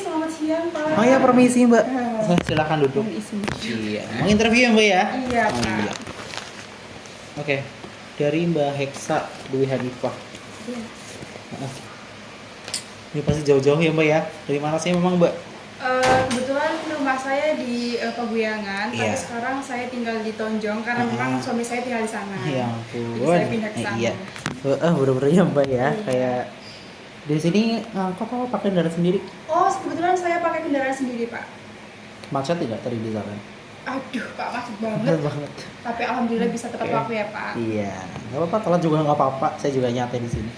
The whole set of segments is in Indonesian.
selamat siang Pak. Oh ya, permisi Mbak. Silakan duduk. Permisi. Iya, mau interview ya Mbak ya? Iya Oh, Pak. iya. Oke, dari Mbak Hexa Dwi Hanifah. Iya. Ini pasti jauh-jauh ya Mbak ya? Dari mana sih memang Mbak? Kebetulan rumah saya di Paguyangan, Iya. tapi sekarang saya tinggal di Tonjong karena memang suami saya tinggal di sana. Ya Jadi ampun. saya pindah ke sana. Iya. Bener-bener ya Mbak ya? Iya. Kayak di sini kok kamu pakai kendaraan sendiri? Oh, kebetulan saya pakai kendaraan sendiri Pak. Macet tidak tadi di sana? Aduh Pak, macet banget. Macet banget. Tapi alhamdulillah bisa tepat Oke. waktu ya Pak. Iya, nggak apa-apa, telat juga nggak apa-apa. Saya juga nyantai di sini.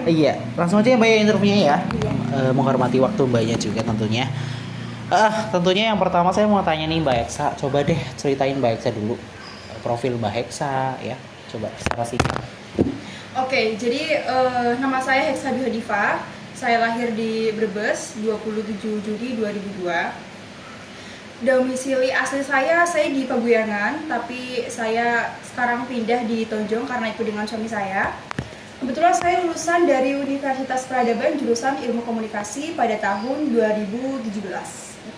Iya, langsung aja ya Mbak ya interviewnya ya. Iya. Menghormati waktu Mbaknya juga tentunya. Tentunya yang pertama saya mau tanya nih Mbak Hexa. Coba deh ceritain Mbak Hexa dulu. Profil Mbak Hexa ya. Coba secara singkat. Oke, jadi nama saya Hexa Dwi Hanifah. Saya lahir di Brebes 27 Juli 2002. Domisili asli saya di Paguyangan, tapi saya sekarang pindah di Tonjong karena ikut dengan suami saya. Kebetulan saya lulusan dari Universitas Peradaban jurusan Ilmu Komunikasi pada tahun 2017.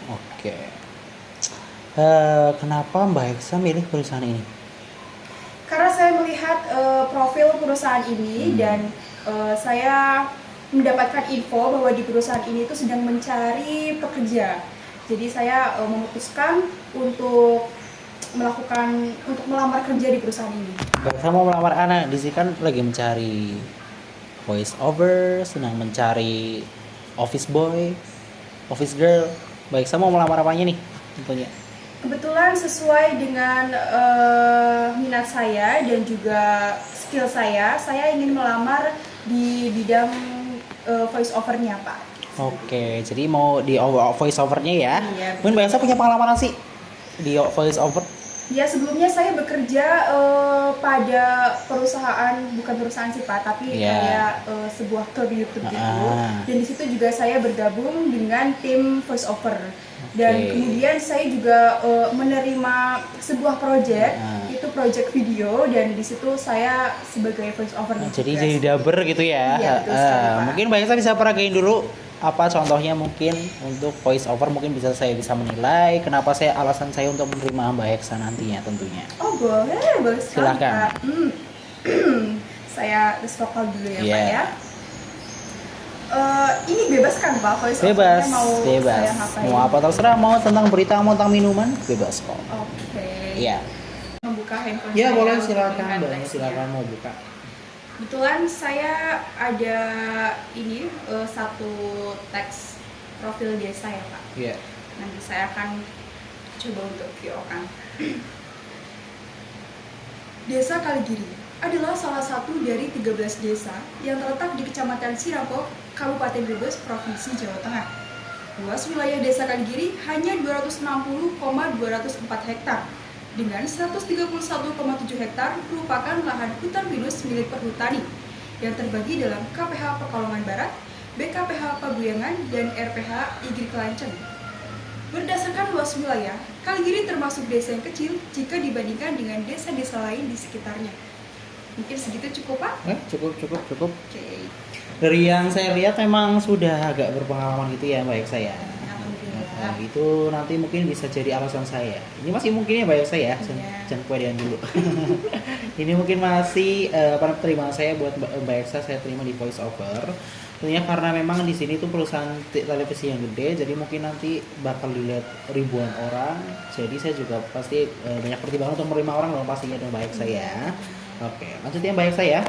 Oke. Kenapa Mbak Hexa milih perusahaan ini? Karena saya melihat profil perusahaan ini dan saya mendapatkan info bahwa di perusahaan ini itu sedang mencari pekerja. Jadi saya memutuskan untuk melamar kerja di perusahaan ini. Mbak Hexa mau melamar anak, di sini kan lagi mencari voice over, sedang mencari office boy, office girl. Mbak Hexa mau melamar apanya nih tentunya? Kebetulan sesuai dengan minat saya dan juga skill saya ingin melamar di bidang voice over-nya Pak. Oke, jadi mau di voice over-nya ya? Iya, Mungkin Mbak Elsa punya pengalaman sih di voice over? Ya sebelumnya saya bekerja pada perusahaan, bukan perusahaan sih Pak, tapi Iya. kayak sebuah klub YouTube gitu. Dan di situ juga saya bergabung dengan tim voice over. Dan Oke. kemudian saya juga menerima sebuah project, itu project video, dan di situ saya sebagai voice over. Jadi dubber gitu ya? Iya, betul sekali, Pak. Mungkin Mbak Elsa bisa peragain dulu apa contohnya mungkin untuk voice over, mungkin saya bisa menilai kenapa alasan saya untuk menerima Mbak Hexa nantinya tentunya. Oh boleh sekali Silakan. Pak. Saya tes vokal dulu ya Pak ya. Ini bebas kan Pak, voice Bebas, over-nya mau bebas. saya ngapain? Mau apa terserah, mau tentang berita, mau tentang minuman, bebas kok. Oke. Iya. Membuka handphone Iya saya boleh, untuk silakan melihat Mbak, teksnya. silakan mau buka. Kebetulan saya ada ini satu teks profil desa ya Pak. Iya. Nanti saya akan coba untuk view-kan. Desa Kaligiri adalah salah satu dari 13 desa yang terletak di Kecamatan Sirapok, Kabupaten Brebes, Provinsi Jawa Tengah. Luas wilayah desa Kaligiri hanya 260,204 hektar, dengan 131,7 hektar merupakan lahan hutan pinus milik perhutani yang terbagi dalam KPH Pekalongan Barat, BKPH Paguyangan, dan RPH Igri Kelanceng. Berdasarkan luas wilayah, Kaligiri termasuk desa yang kecil jika dibandingkan dengan desa-desa lain di sekitarnya. Mungkin segitu cukup Pak? Cukup. Oke. Dari yang saya lihat memang sudah agak berpengalaman gitu ya Mbak Hexa ya. Alhamdulillah. Nah, itu nanti mungkin bisa jadi alasan saya. Ini masih mungkin ya Mbak Hexa ya. Iya. Jangan kepedean dulu. Ini mungkin masih pertimbangan saya buat Mbak Hexa, saya terima di voice over. Tentunya karena memang di sini tuh perusahaan televisi yang gede, jadi mungkin nanti bakal dilihat ribuan orang. Jadi saya juga pasti banyak pertimbangan untuk menerima orang dong pastinya dong Mbak Hexa ya. Oke, lanjutnya Mbak Hexa ya.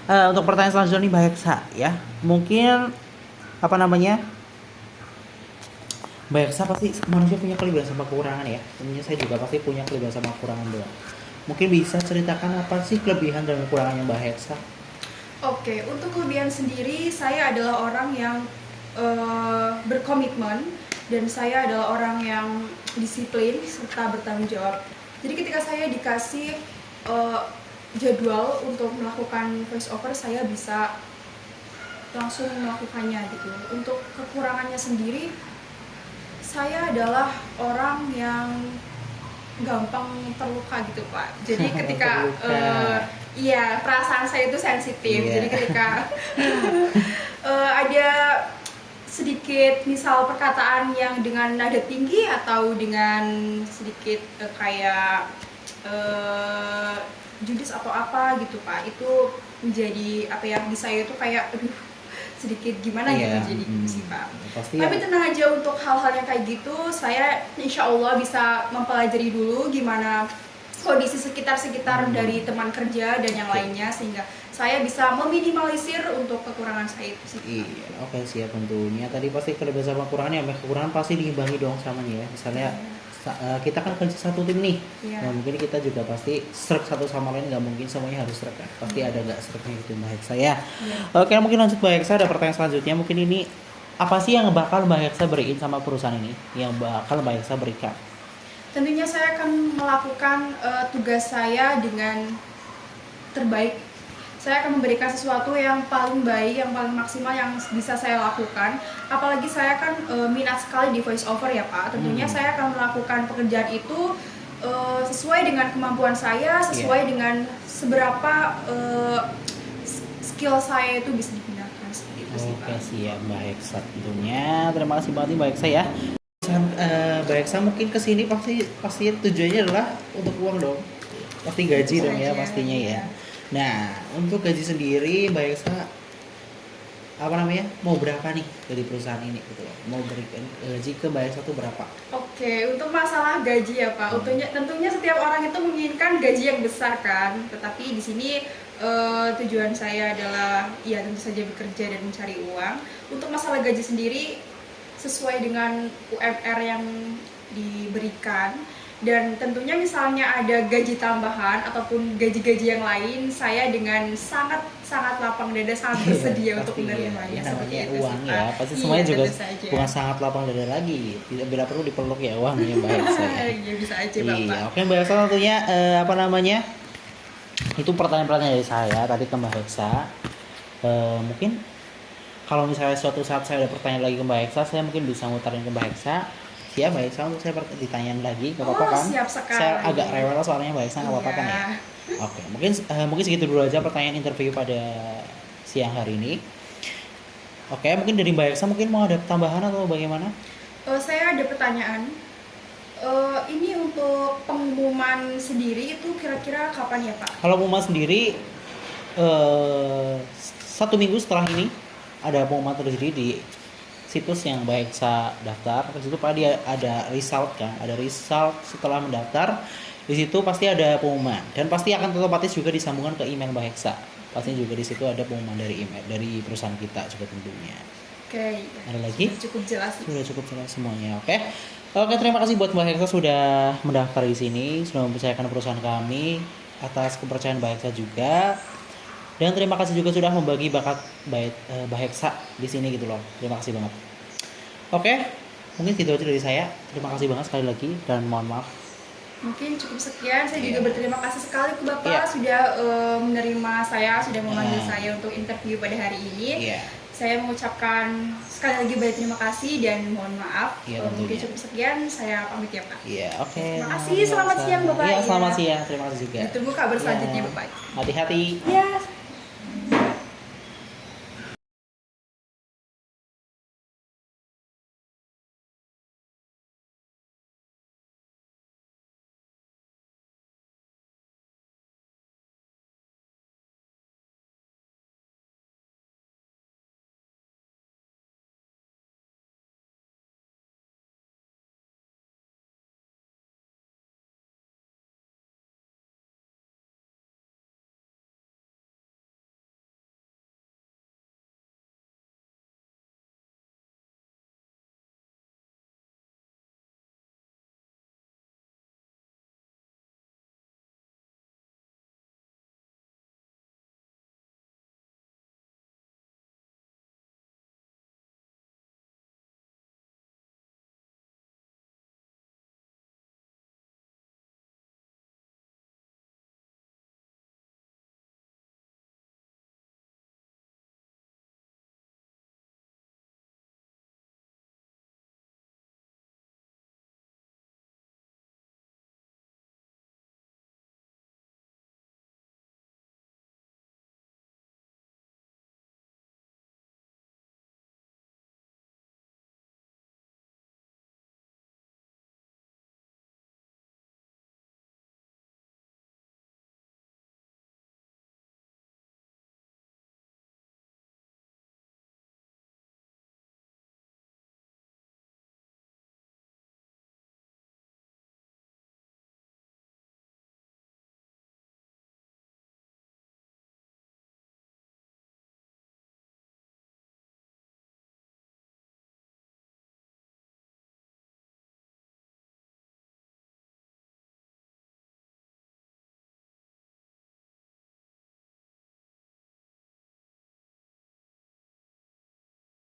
Untuk pertanyaan selanjutnya nih Mbak Hexa ya. Mungkin apa namanya? Mbak Hexa pasti manusia punya kelebihan sama kekurangan ya. Tentunya saya juga pasti punya kelebihan sama kekurangan doang. Mungkin bisa ceritakan apa sih kelebihan dan kekurangannya Mbak Hexa? Oke, untuk kelebihan sendiri, saya adalah orang yang berkomitmen dan saya adalah orang yang disiplin serta bertanggung jawab. Jadi ketika saya dikasih jadwal untuk melakukan voice over, saya bisa langsung melakukannya gitu. Untuk kekurangannya sendiri, saya adalah orang yang gampang terluka gitu Pak. Jadi ketika iya, perasaan saya itu sensitif. Iya. Jadi ketika ada sedikit misal perkataan yang dengan nada tinggi atau dengan sedikit kayak judes atau apa gitu Pak, itu menjadi apa ya, di saya itu kayak aduh sedikit gimana Iya, gitu jadi gitu sih Pak. pasti Tapi yang tenang aja, untuk hal-hal yang kayak gitu saya insya Allah bisa mempelajari dulu gimana kondisi sekitar-sekitar dari teman kerja dan yang lainnya, sehingga saya bisa meminimalisir untuk kekurangan saya itu sih Pak. iya, oke siap tentunya. Tadi pasti kelebihan sama kekurangannya, ya kekurangan pasti diimbangi dong sama nih ya. Misalnya kita kan kerja satu tim nih, Iya. nah mungkin kita juga pasti serk satu sama lain, nggak mungkin semuanya harus serk kan, pasti ada nggak serknya gitu Mbak Heksa ya. Iya. Oke, mungkin lanjut Mbak Heksa, ada pertanyaan selanjutnya. Mungkin ini apa sih yang bakal Mbak Heksa beriin sama perusahaan ini, yang bakal Mbak Heksa berikan? Tentunya saya akan melakukan tugas saya dengan terbaik. Saya akan memberikan sesuatu yang paling baik, yang paling maksimal yang bisa saya lakukan. Apalagi saya kan minat sekali di voice over ya Pak. Tentunya saya akan melakukan pekerjaan itu sesuai dengan kemampuan saya, sesuai dengan seberapa skill saya itu bisa digunakan seperti itu sih Pak. Oke siap Mbak Heksa tentunya. Terima kasih banget nih Mbak Heksa ya. Mbak Heksa mungkin kesini pasti tujuannya adalah untuk uang dong. Pasti gaji dong ya pastinya ya. Nah, untuk gaji sendiri Mbak Heksa apa namanya? Mau berapa nih dari perusahaan ini gitu loh. Mau berikan gaji ke Mbak Heksa tuh berapa? Oke, untuk masalah gaji ya Pak, tentunya setiap orang itu menginginkan gaji yang besar kan. Tetapi di sini tujuan saya adalah ya tentu saja bekerja dan mencari uang. Untuk masalah gaji sendiri sesuai dengan UMR yang diberikan, dan tentunya misalnya ada gaji tambahan ataupun gaji-gaji yang lain, saya dengan sangat lapang dada, sangat bersedia untuk menerimanya. Ya, Seperti namanya itu uang sih, ya, Pak. pasti Iya, semuanya juga tentu saja. bukan sangat lapang dada lagi. Tidak, bila perlu dipeluk ya uangnya Mbak Heksa ya. Iya, bisa aja Iya, Bapak. oke Mbak Heksa tentunya apa namanya? Itu pertanyaan-pertanyaan dari saya tadi ke Mbak Heksa. Mungkin kalau misalnya suatu saat saya ada pertanyaan lagi ke Mbak Heksa, saya mungkin bisa ngutarin ke Mbak Heksa. Siap Mbak Heksa untuk saya ditanyain lagi, nggak apa-apa kan? Siap sekali. Saya agak rewel soalnya Mbak Heksa, nggak apa-apa kan ya? Iya. Oke, mungkin segitu dulu aja pertanyaan interview pada siang hari ini. Oke, mungkin dari Mbak Heksa mungkin mau ada tambahan atau bagaimana? Saya ada pertanyaan. Ini untuk pengumuman sendiri itu kira-kira kapan ya Pak? Kalau pengumuman sendiri 1 minggu setelah ini ada pengumuman tersendiri di situs yang Mbak Heksa daftar. Di situ Pak dia ada result kan, ada result setelah mendaftar. Di situ pasti ada pengumuman dan pasti akan otomatis juga disambungkan ke email Mbak Heksa. Pastinya juga di situ ada pengumuman dari email dari perusahaan kita juga tentunya. Oke. Ada lagi? Cukup jelas. Sudah cukup jelas semuanya. Oke, terima kasih buat Mbak Heksa sudah mendaftar di sini, sudah mempercayakan perusahaan kami, atas kepercayaan Mbak Heksa juga. Dan terima kasih juga sudah membagi bakat Mbak Heksa di sini gitu loh. Terima kasih banget. Oke, mungkin itu aja dari saya. Terima kasih banget sekali lagi dan mohon maaf. Mungkin cukup sekian. Saya juga berterima kasih sekali ke Bapak Iya. sudah menerima saya, sudah memanggil saya untuk interview pada hari ini. Iya. Saya mengucapkan sekali lagi banyak terima kasih dan mohon maaf. Iya, Mungkin tentunya. cukup sekian, saya pamit ya Pak. Iya, oke. Terima kasih, selamat siang, Bapak. Iya, selamat Iya. siang. Terima kasih juga. Ditunggu kabar selanjutnya Iya. Bapak. Hati-hati. Ya.